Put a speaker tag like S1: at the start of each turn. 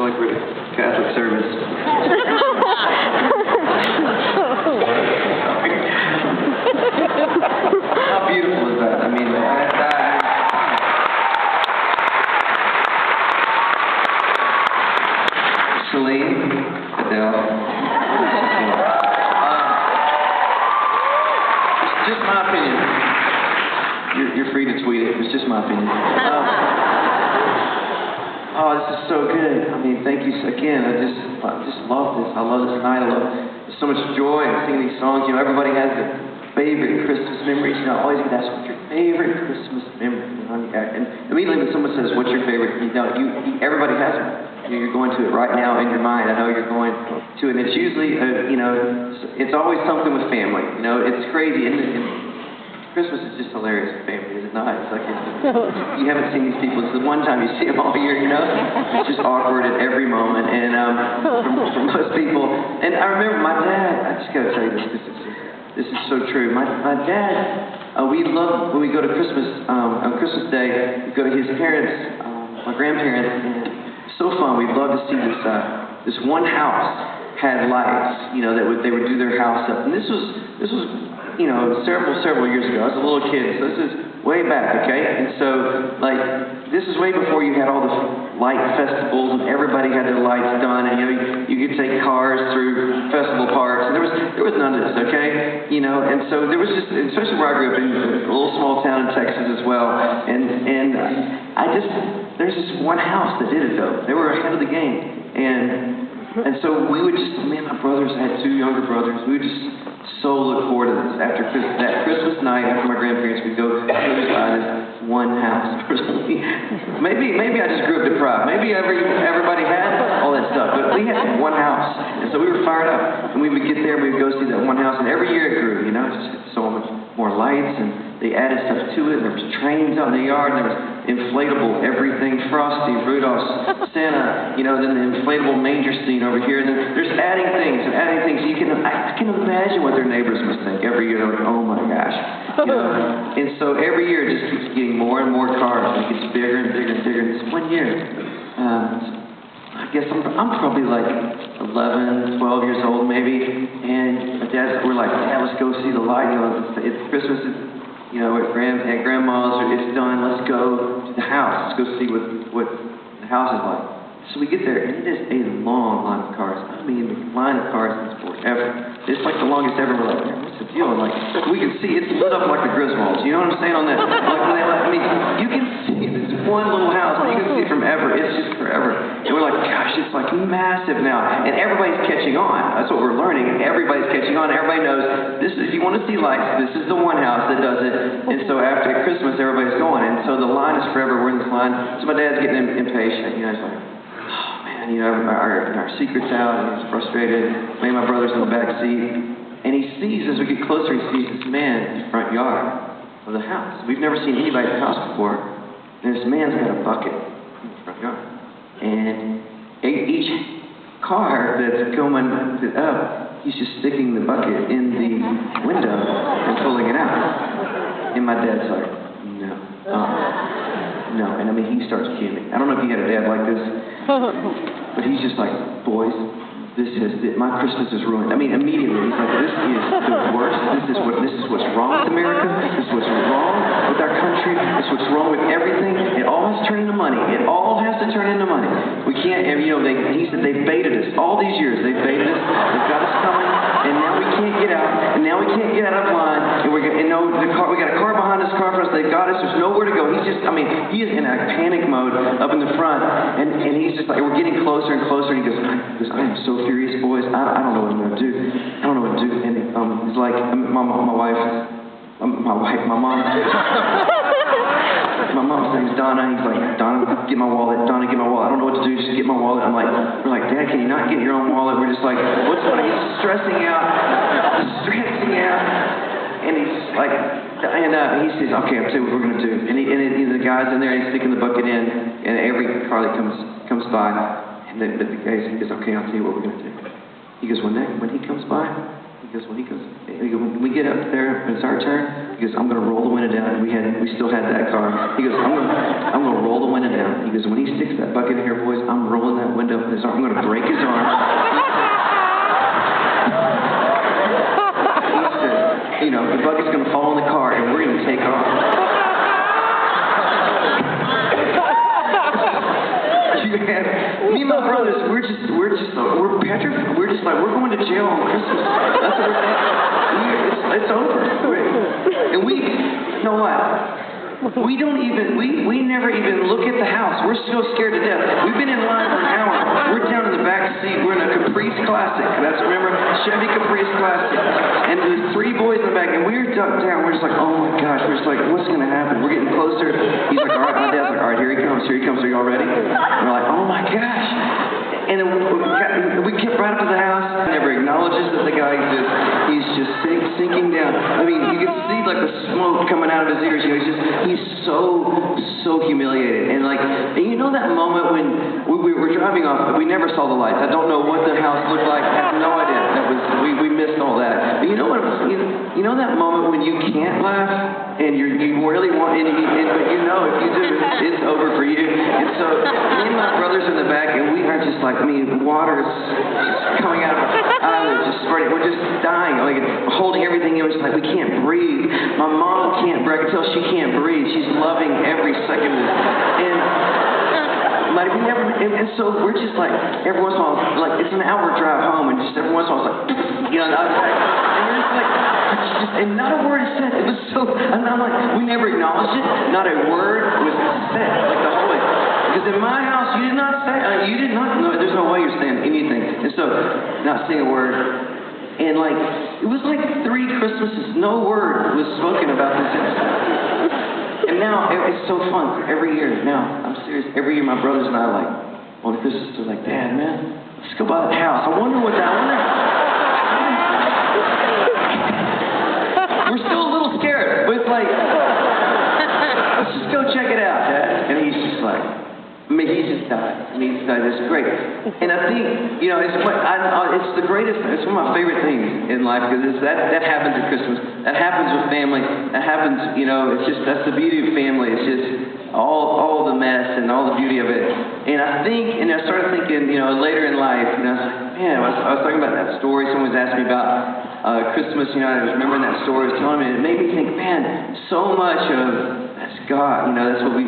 S1: feel like we're at a Catholic service. How beautiful is that? I mean, Celine, Adele. It's just my opinion. You're free to tweet it. It's just my opinion. Oh, this is so good. I mean, thank you again. I just love this. I love this night. I love there's so much joy in singing these songs. You know, everybody has their favorite Christmas memories. You know, I always get asked, what's your favorite Christmas memory? You know, and immediately when someone says, what's your favorite? You know, everybody has one. You're going to it right now in your mind. I know you're going to it. And it's usually, you know, it's always something with family. You know, it's crazy. And Christmas is just hilarious with family, is it not? It's like you haven't seen these people. It's the one time you see them all year, you know? It's just awkward at every moment. And for most people, and I remember my dad, I just got to tell you this is so true. My dad, we love, when we go to Christmas, on Christmas Day, we go to his parents, my grandparents, and it's so fun. We'd love to see this one house had lights, you know, they would do their house up. And this was you know, several years ago. I was a little kid, so this is way back, okay? And so, like, this is way before you had all the light festivals and everybody had their lights done, and, you know, you could take cars through festival parks, and there was none of this, okay? You know, and so there was just, especially where I grew up in a little small town in Texas as well, and there's this one house that did it, though. They were ahead of the game, and so we would just, me and my brothers, I had 2 younger brothers, we would just so look forward to this. After that Christmas night, after my grandparents, we'd go buy this one house. maybe I just grew up deprived. Maybe everybody had all that stuff, but we had one house, and so we were fired up. And we would get there, we would go see that one house, and every year it grew. You know, it's just so much more lights, and they added stuff to it. And there was trains out in the yard, and there was inflatable everything, Frosty, Rudolph, Santa. You know, then the inflatable manger scene over here. And then there's adding things. I can imagine what their neighbors must think every year. They're like, oh my gosh. You know? And so every year it just keeps getting more and more cars. And it gets bigger and bigger and bigger. And this one year, I guess I'm probably like 11, 12 years old maybe. And we're like, Dad, let's go see the light. You know, it's Christmas. You know, at Grandma's, or it's done. Let's go to the house. Let's go see what the house is like. So we get there, and it is a long line of cars. I mean, the line of cars is forever. It's like the longest ever. We're like, man, what's the deal? And like, we can see it's lit up like the Griswolds. You know what I'm saying on that? Like when I mean, you can see this one little house, and you can see it from ever. It's just forever. And we're like, gosh, it's like massive now. And everybody's catching on. That's what we're learning. Everybody's catching on. Everybody knows this is, if you want to see lights, this is the one house that does it. And so after Christmas, everybody's going. And so the line is forever. We're in this line. So my dad's getting impatient. You know, he's like, you know, our secret's out, and he's frustrated. Me and my brother's in the back seat. And he sees, as we get closer, he sees this man in the front yard of the house. We've never seen anybody at the house before. And this man's got a bucket in the front yard. And each car that's coming up, he's just sticking the bucket in the window and pulling it out. And my dad's like, no. No. And I mean, he starts fuming. I don't know if you had a dad like this. But he's just like, boys, my Christmas is ruined. I mean, immediately he's like, this is the worst. This is what's wrong with America. This is what's wrong with our country. This is what's wrong with everything. It all has to turn into money. It all has to turn into money. We can't. And you know, he said they baited us all these years. They baited us. They've got us coming, and now we can't get out. And now we can't get out of line. And we got a car behind us, car for us. They got us. There's nowhere to go. He is in a panic mode up in the front, and he's just like, we're getting closer and closer. And he goes, I am so furious, boys. I don't know what I'm going to do. I don't know what to do. And he's like, my mom's name's Donna. He's like, Donna, get my wallet. Donna, get my wallet. I don't know what to do. Just get my wallet. We're like, Dad, can you not get your own wallet? We're just like, what's going on? He's stressing out. And he's like, he says, okay, I'll tell you what we're going to do. And the guy's in there, and he's sticking the bucket in, and every car that comes by, and the guy says, okay, I'll tell you what we're going to do. He goes, when he comes by, when we get up there, when it's our turn, he goes, I'm going to roll the window down. We still had that car. He goes, I'm going to roll the window down. He goes, when he sticks that bucket in here, boys, I'm rolling that window as you have, me and my brothers, we're petrified. We're just like, we're going to jail on Christmas. That's what we're thinking. It's over. And you know what? We never even look at the house. We're so scared to death. We've been in line for an hour. We're down in the back seat. We're in a Caprice Classic. Remember, Chevy Caprice Classic. And there's 3 boys in the back, and we're ducked down. We're just like, oh my gosh. We're just like, what's going to happen? We're getting closer. He's like, all right. My dad's like, all right, here he comes. Here he comes. Are y'all ready? And we're like, oh my gosh. And we kept right up to the house. He never acknowledges that the guy exists. He's just sinking down. I mean, you can see like the smoke coming out of his ears. You know, he's so humiliated. And you know that moment when we were driving off, we never saw the lights. I don't know what the house looked like. I have no idea. We missed all that. But you know what? You know that moment when you can't laugh and you really want, but you know if you do, it's over for you. And so me and my brothers in the back, and we are just like, water is just coming out of our eyelids, just spreading. We're just dying, like holding everything in. We're just like, we can't breathe. My mom can't breathe. I can tell she can't breathe. She's loving every second of it. And so we're just like, every once in a while, like it's an hour drive home, and just every once in a while, it's like, you know, and we're just like, and not a word is said. It was so, and I'm like, we never acknowledged it. Not a word was said, like the whole way. Because in my house, you did not say, no, there's no way you're saying anything. And so, not saying a word. And it was like 3 Christmases, no word was spoken about this incident. And now, it's so fun. Every year, now, I'm serious, every year my brothers and I on Christmas, they're like, Dad, man, let's go by the house. I wonder what's out there. We're still a little scared, but it's like, let's just go check it out, Dad. And he's just like, he just died. It's great. And I think, you know, it's the greatest, it's one of my favorite things in life, because that happens at Christmas. That happens with family. That happens, you know, it's just, that's the beauty of family. It's just all the mess and all the beauty of it. And I started thinking, you know, later in life, you know, I was like, man, I was talking about that story. Someone was asking me about Christmas, you know, I was remembering that story, I was telling me, and it made me think, man, so much of that's God, you know, that's what we